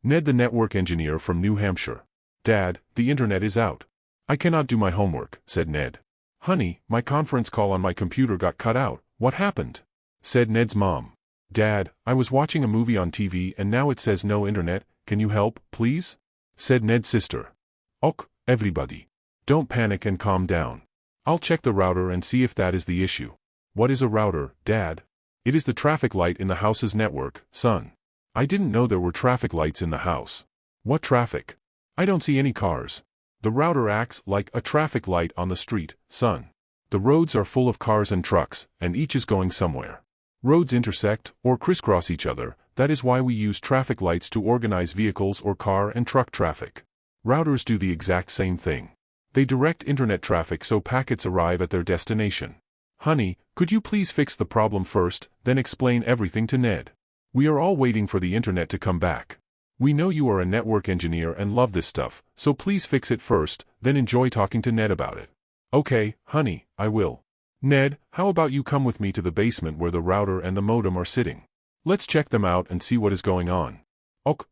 Ned, the network engineer from New Hampshire. Dad, the internet is out. I cannot do my homework, said Ned. Honey, my conference call on my computer got cut out. What happened? Said Ned's mom. Dad, I was watching a movie on TV and now it says no internet. Can you help, please? Said Ned's sister. Ok, everybody. Don't panic and calm down. I'll check the router and see if that is the issue. What is a router, Dad? It is the traffic light in the house's network, son. I didn't know there were traffic lights in the house. What traffic? I don't see any cars. The router acts like a traffic light on the street, son. The roads are full of cars and trucks, and each is going somewhere. Roads intersect or crisscross each other. That is why we use traffic lights to organize vehicles or car and truck traffic. Routers do the exact same thing. They direct internet traffic so packets arrive at their destination. Honey, could you please fix the problem first, then explain everything to Ned? We are all waiting for the internet to come back. We know you are a network engineer and love this stuff, so please fix it first, then enjoy talking to Ned about it. Okay, honey, I will. Ned, how about you come with me to the basement where the router and the modem are sitting? Let's check them out and see what is going on. Ok.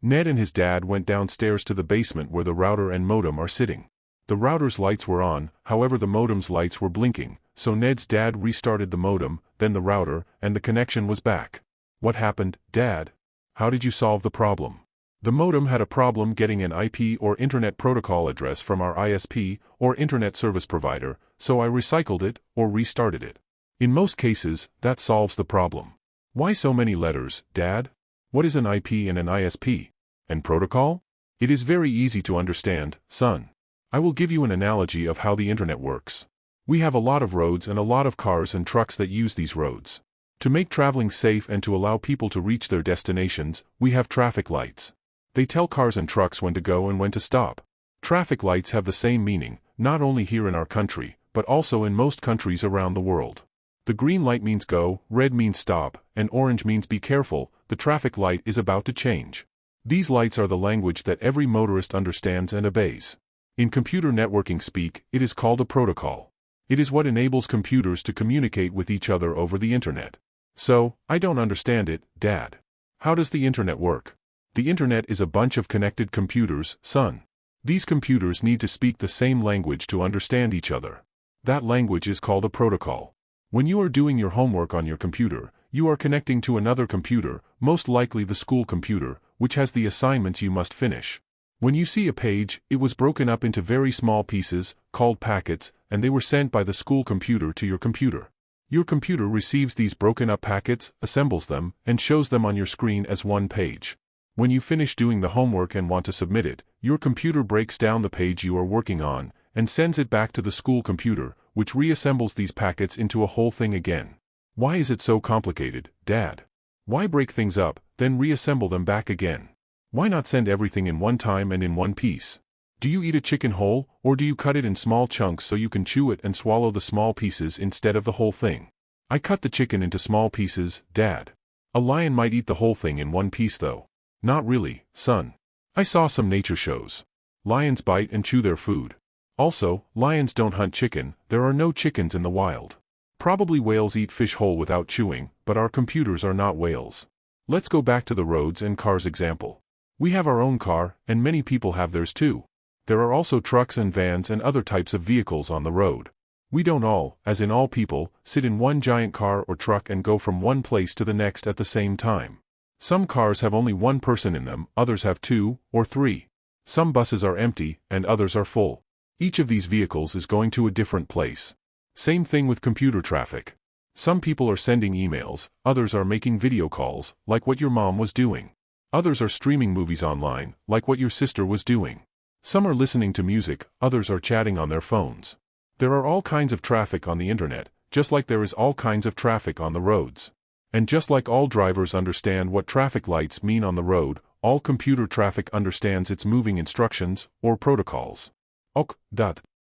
Ned and his dad went downstairs to the basement where the router and modem are sitting. The router's lights were on, however the modem's lights were blinking, so Ned's dad restarted the modem, then the router, and the connection was back. What happened, Dad? How did you solve the problem? The modem had a problem getting an IP or Internet Protocol address from our ISP, or Internet Service Provider, so I recycled it, or restarted it. In most cases, that solves the problem. Why so many letters, Dad? What is an IP and an ISP? And protocol? It is very easy to understand, son. I will give you an analogy of how the internet works. We have a lot of roads and a lot of cars and trucks that use these roads. To make traveling safe and to allow people to reach their destinations, we have traffic lights. They tell cars and trucks when to go and when to stop. Traffic lights have the same meaning, not only here in our country, but also in most countries around the world. The green light means go, red means stop, and orange means be careful. The traffic light is about to change. These lights are the language that every motorist understands and obeys. In computer networking speak, it is called a protocol. It is what enables computers to communicate with each other over the internet. So, I don't understand it, Dad. How does the internet work? The internet is a bunch of connected computers, son. These computers need to speak the same language to understand each other. That language is called a protocol. When you are doing your homework on your computer, you are connecting to another computer, most likely the school computer, which has the assignments you must finish. When you see a page, it was broken up into very small pieces, called packets, and they were sent by the school computer to your computer. Your computer receives these broken up packets, assembles them, and shows them on your screen as one page. When you finish doing the homework and want to submit it, your computer breaks down the page you are working on, and sends it back to the school computer, which reassembles these packets into a whole thing again. Why is it so complicated, Dad? Why break things up, then reassemble them back again? Why not send everything in one time and in one piece? Do you eat a chicken whole, or do you cut it in small chunks so you can chew it and swallow the small pieces instead of the whole thing? I cut the chicken into small pieces, Dad. A lion might eat the whole thing in one piece though. Not really, son. I saw some nature shows. Lions bite and chew their food. Also, lions don't hunt chicken, there are no chickens in the wild. Probably whales eat fish whole without chewing, but our computers are not whales. Let's go back to the roads and cars example. We have our own car, and many people have theirs too. There are also trucks and vans and other types of vehicles on the road. We don't all, as in all people, sit in one giant car or truck and go from one place to the next at the same time. Some cars have only one person in them, others have 2 or 3. Some buses are empty, and others are full. Each of these vehicles is going to a different place. Same thing with computer traffic. Some people are sending emails, others are making video calls, like what your mom was doing. Others are streaming movies online, like what your sister was doing. Some are listening to music, others are chatting on their phones. There are all kinds of traffic on the internet, just like there is all kinds of traffic on the roads. And just like all drivers understand what traffic lights mean on the road, all computer traffic understands its moving instructions, or protocols. Ok.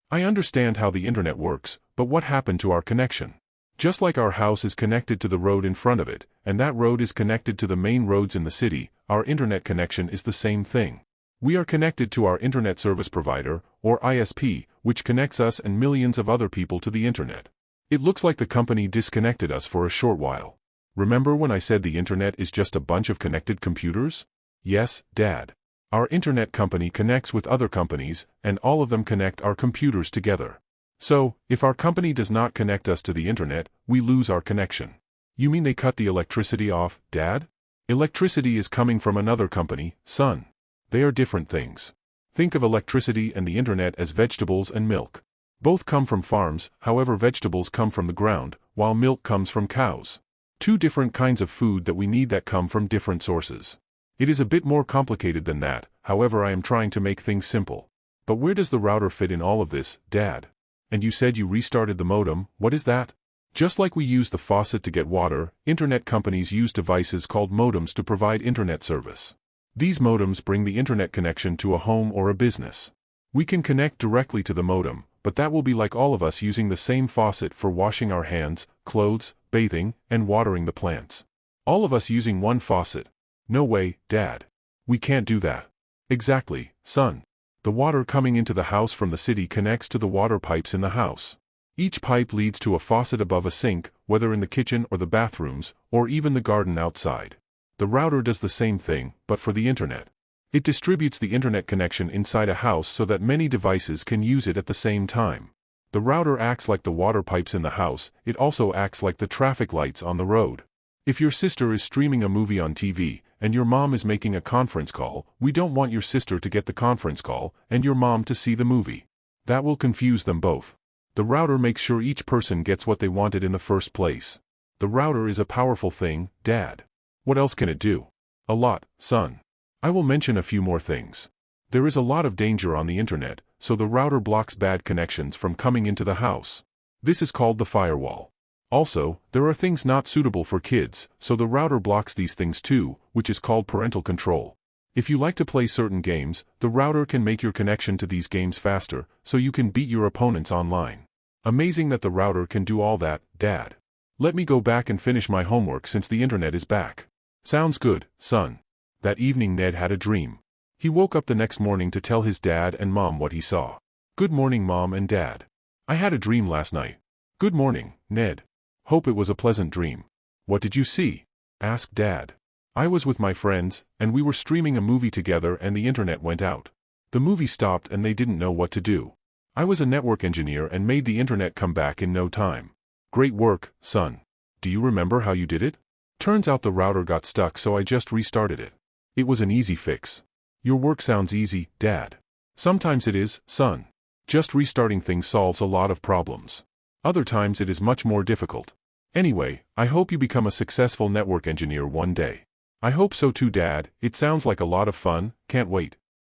I understand how the internet works, but what happened to our connection? Just like our house is connected to the road in front of it, and that road is connected to the main roads in the city, our internet connection is the same thing. We are connected to our Internet Service Provider, or ISP, which connects us and millions of other people to the internet. It looks like the company disconnected us for a short while. Remember when I said the internet is just a bunch of connected computers? Yes, Dad. Our internet company connects with other companies, and all of them connect our computers together. So, if our company does not connect us to the internet, we lose our connection. You mean they cut the electricity off, Dad? Electricity is coming from another company, son. They are different things. Think of electricity and the internet as vegetables and milk. Both come from farms, however vegetables come from the ground, while milk comes from cows. Two different kinds of food that we need that come from different sources. It is a bit more complicated than that, however I am trying to make things simple. But where does the router fit in all of this, Dad? And you said you restarted the modem, what is that? Just like we use the faucet to get water, internet companies use devices called modems to provide internet service. These modems bring the internet connection to a home or a business. We can connect directly to the modem, but that will be like all of us using the same faucet for washing our hands, clothes, bathing, and watering the plants. All of us using one faucet. No way, Dad. We can't do that. Exactly, son. The water coming into the house from the city connects to the water pipes in the house. Each pipe leads to a faucet above a sink, whether in the kitchen or the bathrooms, or even the garden outside. The router does the same thing, but for the internet. It distributes the internet connection inside a house so that many devices can use it at the same time. The router acts like the water pipes in the house, it also acts like the traffic lights on the road. If your sister is streaming a movie on TV, and your mom is making a conference call, we don't want your sister to get the conference call, and your mom to see the movie. That will confuse them both. The router makes sure each person gets what they wanted in the first place. The router is a powerful thing, Dad. What else can it do? A lot, son. I will mention a few more things. There is a lot of danger on the internet, so the router blocks bad connections from coming into the house. This is called the firewall. Also, there are things not suitable for kids, so the router blocks these things too, which is called parental control. If you like to play certain games, the router can make your connection to these games faster, so you can beat your opponents online. Amazing that the router can do all that, Dad. Let me go back and finish my homework since the internet is back. Sounds good, son. That evening Ned had a dream. He woke up the next morning to tell his dad and mom what he saw. Good morning, Mom and Dad. I had a dream last night. Good morning, Ned. Hope it was a pleasant dream. What did you see? Asked Dad. I was with my friends, and we were streaming a movie together and the internet went out. The movie stopped and they didn't know what to do. I was a network engineer and made the internet come back in no time. Great work, son. Do you remember how you did it? Turns out the router got stuck, so I just restarted it. It was an easy fix. Your work sounds easy, Dad. Sometimes it is, son. Just restarting things solves a lot of problems. Other times it is much more difficult. Anyway, I hope you become a successful network engineer one day. I hope so too, Dad. It sounds like a lot of fun, can't wait.